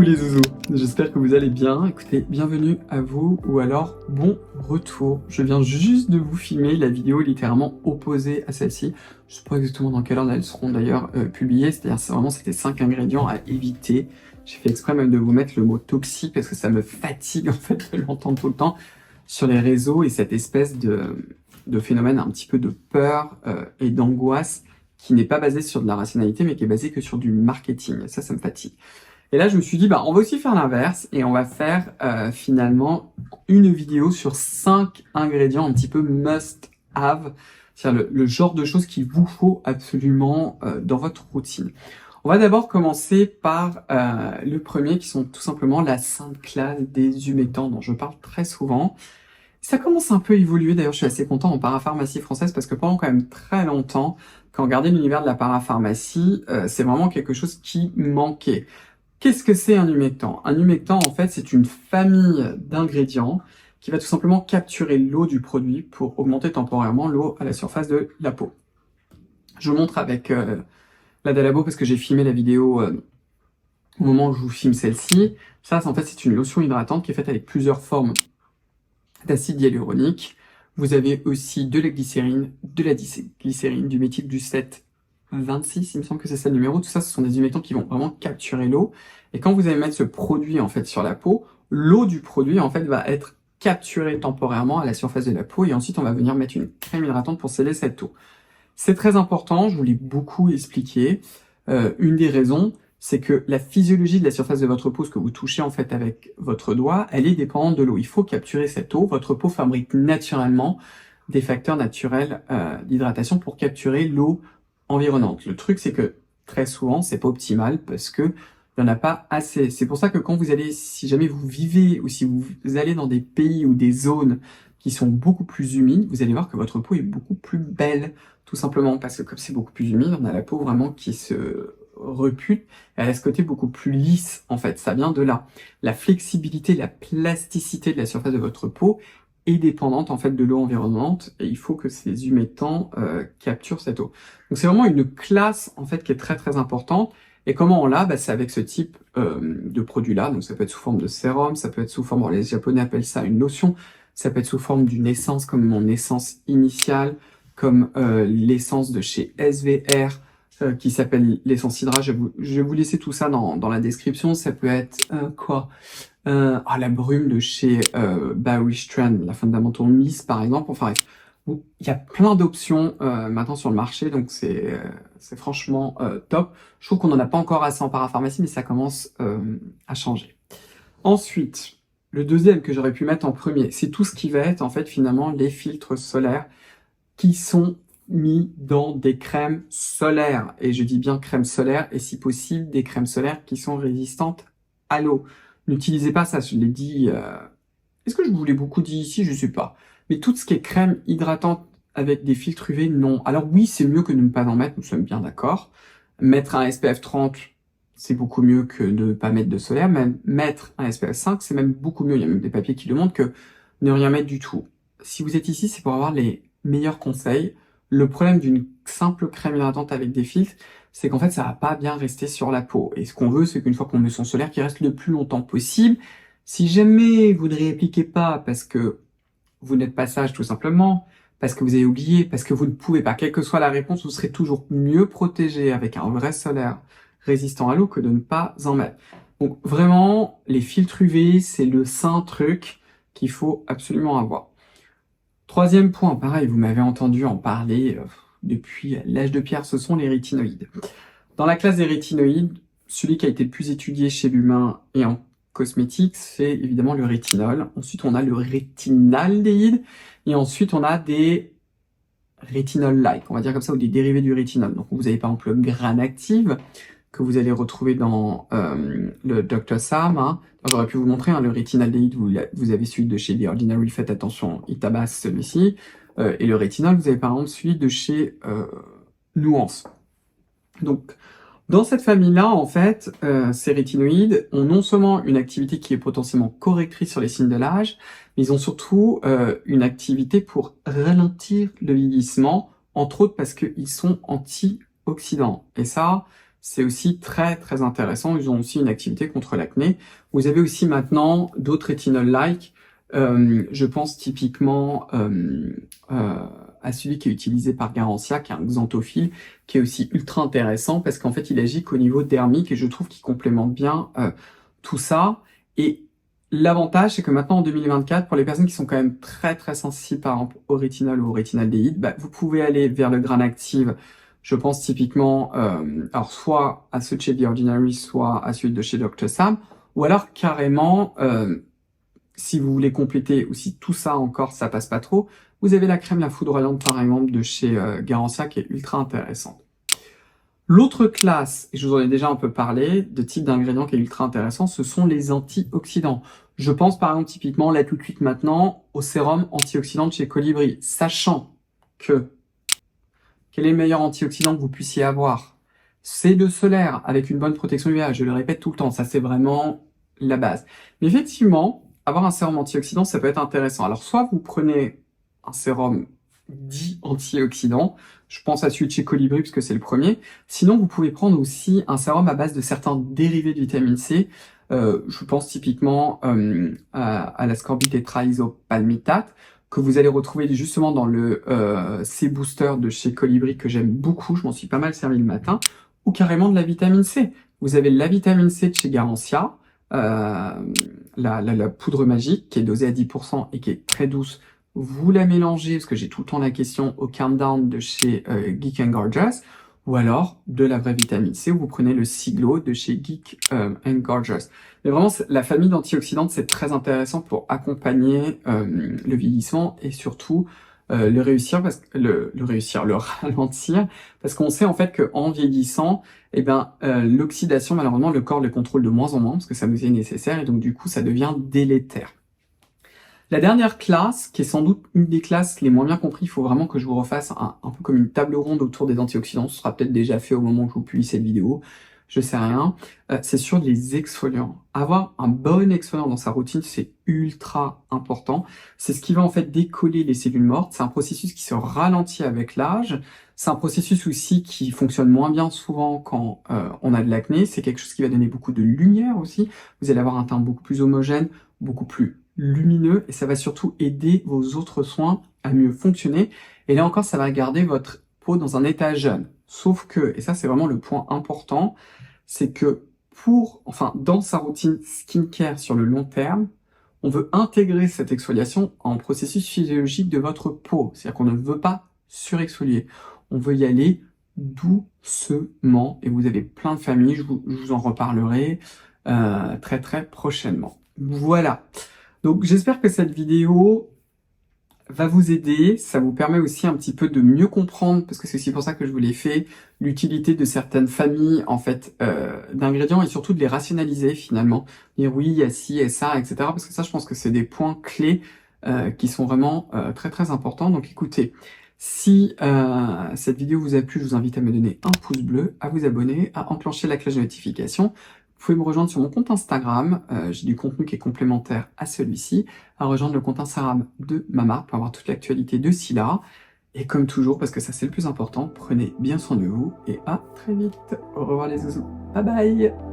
les zouzous, j'espère que vous allez bien. Écoutez, bienvenue à vous ou alors bon retour. Je viens juste de vous filmer la vidéo littéralement opposée à celle-ci. Je sais pas exactement dans quelle heure elles seront d'ailleurs publiées, c'est-à-dire vraiment c'était 5 ingrédients à éviter. J'ai fait exprès même de vous mettre le mot toxique parce que ça me fatigue en fait de l'entendre tout le temps sur les réseaux et cette espèce de phénomène un petit peu de peur et d'angoisse qui n'est pas basé sur de la rationalité mais qui est basé que sur du marketing. Ça me fatigue. Et là, je me suis dit, on va aussi faire l'inverse et on va faire finalement une vidéo sur 5 ingrédients un petit peu must-have, c'est-à-dire le genre de choses qu'il vous faut absolument dans votre routine. On va d'abord commencer par le premier qui sont tout simplement la sainte classe des humectants dont je parle très souvent. Ça commence un peu à évoluer, d'ailleurs je suis assez content en parapharmacie française parce que pendant quand même très longtemps, quand on regardait l'univers de la parapharmacie, c'est vraiment quelque chose qui manquait. Qu'est-ce que c'est un humectant? Un humectant, en fait, c'est une famille d'ingrédients qui va tout simplement capturer l'eau du produit pour augmenter temporairement l'eau à la surface de la peau. Je vous montre avec la Dalabo parce que j'ai filmé la vidéo au moment où je vous filme celle-ci. Ça, en fait, c'est une lotion hydratante qui est faite avec plusieurs formes d'acide hyaluronique. Vous avez aussi de la glycérine, du méthylglucette 26, il me semble que c'est ça le numéro. Tout ça, ce sont des humectants qui vont vraiment capturer l'eau. Et quand vous allez mettre ce produit en fait sur la peau, l'eau du produit en fait va être capturée temporairement à la surface de la peau et ensuite on va venir mettre une crème hydratante pour sceller cette eau. C'est très important, je vous l'ai beaucoup expliqué. Une des raisons, c'est que la physiologie de la surface de votre peau, ce que vous touchez en fait avec votre doigt, elle est dépendante de l'eau. Il faut capturer cette eau. Votre peau fabrique naturellement des facteurs naturels d'hydratation pour capturer l'eau environnante. Le truc, c'est que très souvent, c'est pas optimal parce que il n'y en a pas assez. C'est pour ça que quand vous allez, si jamais vous vivez ou si vous allez dans des pays ou des zones qui sont beaucoup plus humides, vous allez voir que votre peau est beaucoup plus belle, tout simplement parce que comme c'est beaucoup plus humide, on a la peau vraiment qui se repute, elle a ce côté beaucoup plus lisse en fait, ça vient de là. La flexibilité, la plasticité de la surface de votre peau est dépendante en fait de l'eau environnante et il faut que ces humectants capturent cette eau. Donc c'est vraiment une classe en fait qui est très très importante. Et comment on l'a? C'est avec ce type de produit-là. Donc ça peut être sous forme de sérum, ça peut être sous forme, les Japonais appellent ça une lotion, ça peut être sous forme d'une essence comme mon essence initiale, comme l'essence de chez SVR qui s'appelle l'essence Hydra. Je vais vous laisser tout ça dans la description. Ça peut être la brume de chez Barish Trend, la Fundamental Mist par exemple. Enfin, il y a plein d'options maintenant sur le marché, donc c'est franchement top. Je trouve qu'on n'en a pas encore assez en parapharmacie, mais ça commence à changer. Ensuite, le deuxième que j'aurais pu mettre en premier, c'est tout ce qui va être en fait finalement les filtres solaires qui sont mis dans des crèmes solaires. Et je dis bien crèmes solaires, et si possible, des crèmes solaires qui sont résistantes à l'eau. N'utilisez pas ça, je l'ai dit... Est-ce que je vous l'ai beaucoup dit ici? Je sais pas. Mais tout ce qui est crème hydratante avec des filtres UV, non. Alors oui, c'est mieux que de ne pas en mettre, nous sommes bien d'accord. Mettre un SPF 30, c'est beaucoup mieux que de ne pas mettre de solaire. Même mettre un SPF 5, c'est même beaucoup mieux. Il y a même des papiers qui le montrent que ne rien mettre du tout. Si vous êtes ici, c'est pour avoir les meilleurs conseils. Le problème d'une simple crème hydratante avec des filtres, c'est qu'en fait, ça va pas bien rester sur la peau. Et ce qu'on veut, c'est qu'une fois qu'on met son solaire, qu'il reste le plus longtemps possible. Si jamais vous ne réappliquez pas parce que vous n'êtes pas sage tout simplement, parce que vous avez oublié, parce que vous ne pouvez pas, quelle que soit la réponse, vous serez toujours mieux protégé avec un vrai solaire résistant à l'eau que de ne pas en mettre. Donc vraiment, les filtres UV, c'est le saint truc qu'il faut absolument avoir. Troisième point, pareil, vous m'avez entendu en parler depuis l'âge de pierre, ce sont les rétinoïdes. Dans la classe des rétinoïdes, celui qui a été le plus étudié chez l'humain et en cosmétique, c'est évidemment le rétinol. Ensuite, on a le rétinaldéhyde. Et ensuite, on a des rétinol-like, on va dire comme ça, ou des dérivés du rétinol. Donc, vous avez par exemple le Granactive, que vous allez retrouver dans le Dr. Sam. Hein. J'aurais pu vous montrer, le rétinaldéhyde, vous avez celui de chez The Ordinary, faites attention, il tabasse celui-ci. Et le rétinol, vous avez par exemple celui de chez Nuance. Donc, dans cette famille-là, en fait, ces rétinoïdes ont non seulement une activité qui est potentiellement correctrice sur les signes de l'âge, mais ils ont surtout une activité pour ralentir le vieillissement, entre autres parce qu'ils sont antioxydants. Et ça, c'est aussi très très intéressant. Ils ont aussi une activité contre l'acné. Vous avez aussi maintenant d'autres rétinols-like. Je pense typiquement à celui qui est utilisé par Garancia, qui est un xanthophile, qui est aussi ultra intéressant parce qu'en fait il agit qu'au niveau dermique et je trouve qu'il complémente bien tout ça. Et l'avantage, c'est que maintenant en 2024, pour les personnes qui sont quand même très très sensibles par exemple au rétinol ou au rétinaldéhyde, bah, vous pouvez aller vers le Gran Active. Je pense typiquement, alors soit à ceux de chez The Ordinary, soit à celui de chez Dr. Sam, ou alors carrément, si vous voulez compléter ou si tout ça encore ça passe pas trop, vous avez la crème la foudroyante par exemple de chez Garancia qui est ultra intéressante. L'autre classe, et je vous en ai déjà un peu parlé, de type d'ingrédients qui est ultra intéressant, ce sont les antioxydants. Je pense par exemple typiquement là tout de suite maintenant au sérum antioxydant de chez Colibri, sachant que quel est le meilleur antioxydant que vous puissiez avoir? C'est le solaire avec une bonne protection UVA, je le répète tout le temps, ça c'est vraiment la base. Mais effectivement, avoir un sérum antioxydant, ça peut être intéressant. Alors soit vous prenez un sérum dit antioxydant, je pense à celui de chez Colibri parce que c'est le premier, sinon vous pouvez prendre aussi un sérum à base de certains dérivés de vitamine C, je pense typiquement à l'ascorbic-tétraisopalmitate, que vous allez retrouver justement dans le C-Booster de chez Colibri que j'aime beaucoup, je m'en suis pas mal servi le matin, ou carrément de la vitamine C. Vous avez la vitamine C de chez Garancia, la poudre magique qui est dosée à 10% et qui est très douce. Vous la mélangez, parce que j'ai tout le temps la question, au Countdown de chez Geek & Gorgeous, ou alors de la vraie vitamine C, où vous prenez le Siglo de chez Geek & Gorgeous. Mais vraiment, la famille d'antioxydants, c'est très intéressant pour accompagner le vieillissement et surtout le ralentir, parce qu'on sait en fait qu'en vieillissant, eh ben, l'oxydation, malheureusement, le corps le contrôle de moins en moins, parce que ça nous est nécessaire, et donc du coup, ça devient délétère. La dernière classe, qui est sans doute une des classes les moins bien comprises, il faut vraiment que je vous refasse un peu comme une table ronde autour des antioxydants, ce sera peut-être déjà fait au moment où je vous publie cette vidéo, je sais rien, c'est sur les exfoliants. Avoir un bon exfoliant dans sa routine, c'est ultra important. C'est ce qui va en fait décoller les cellules mortes, c'est un processus qui se ralentit avec l'âge, c'est un processus aussi qui fonctionne moins bien souvent quand on a de l'acné, c'est quelque chose qui va donner beaucoup de lumière aussi, vous allez avoir un teint beaucoup plus homogène, beaucoup plus lumineux, et ça va surtout aider vos autres soins à mieux fonctionner. Et là encore, ça va garder votre peau dans un état jeune. Sauf que, et ça c'est vraiment le point important, c'est que dans sa routine skincare sur le long terme, on veut intégrer cette exfoliation en processus physiologique de votre peau. C'est-à-dire qu'on ne veut pas surexfolier. On veut y aller doucement, et vous avez plein de familles, je vous en reparlerai très très prochainement. Voilà. Donc j'espère que cette vidéo va vous aider, ça vous permet aussi un petit peu de mieux comprendre, parce que c'est aussi pour ça que je vous l'ai fait, l'utilité de certaines familles en fait d'ingrédients et surtout de les rationaliser finalement. Dire oui, il y a ci et ça, etc. Parce que ça, je pense que c'est des points clés qui sont vraiment très très importants. Donc écoutez, si cette vidéo vous a plu, je vous invite à me donner un pouce bleu, à vous abonner, à enclencher la cloche de notification. Vous pouvez me rejoindre sur mon compte Instagram, j'ai du contenu qui est complémentaire à celui-ci, à rejoindre le compte Instagram de ma marque pour avoir toute l'actualité de Scylla. Et comme toujours, parce que ça c'est le plus important, prenez bien soin de vous et à très vite. Au revoir les zouzous. Bye bye.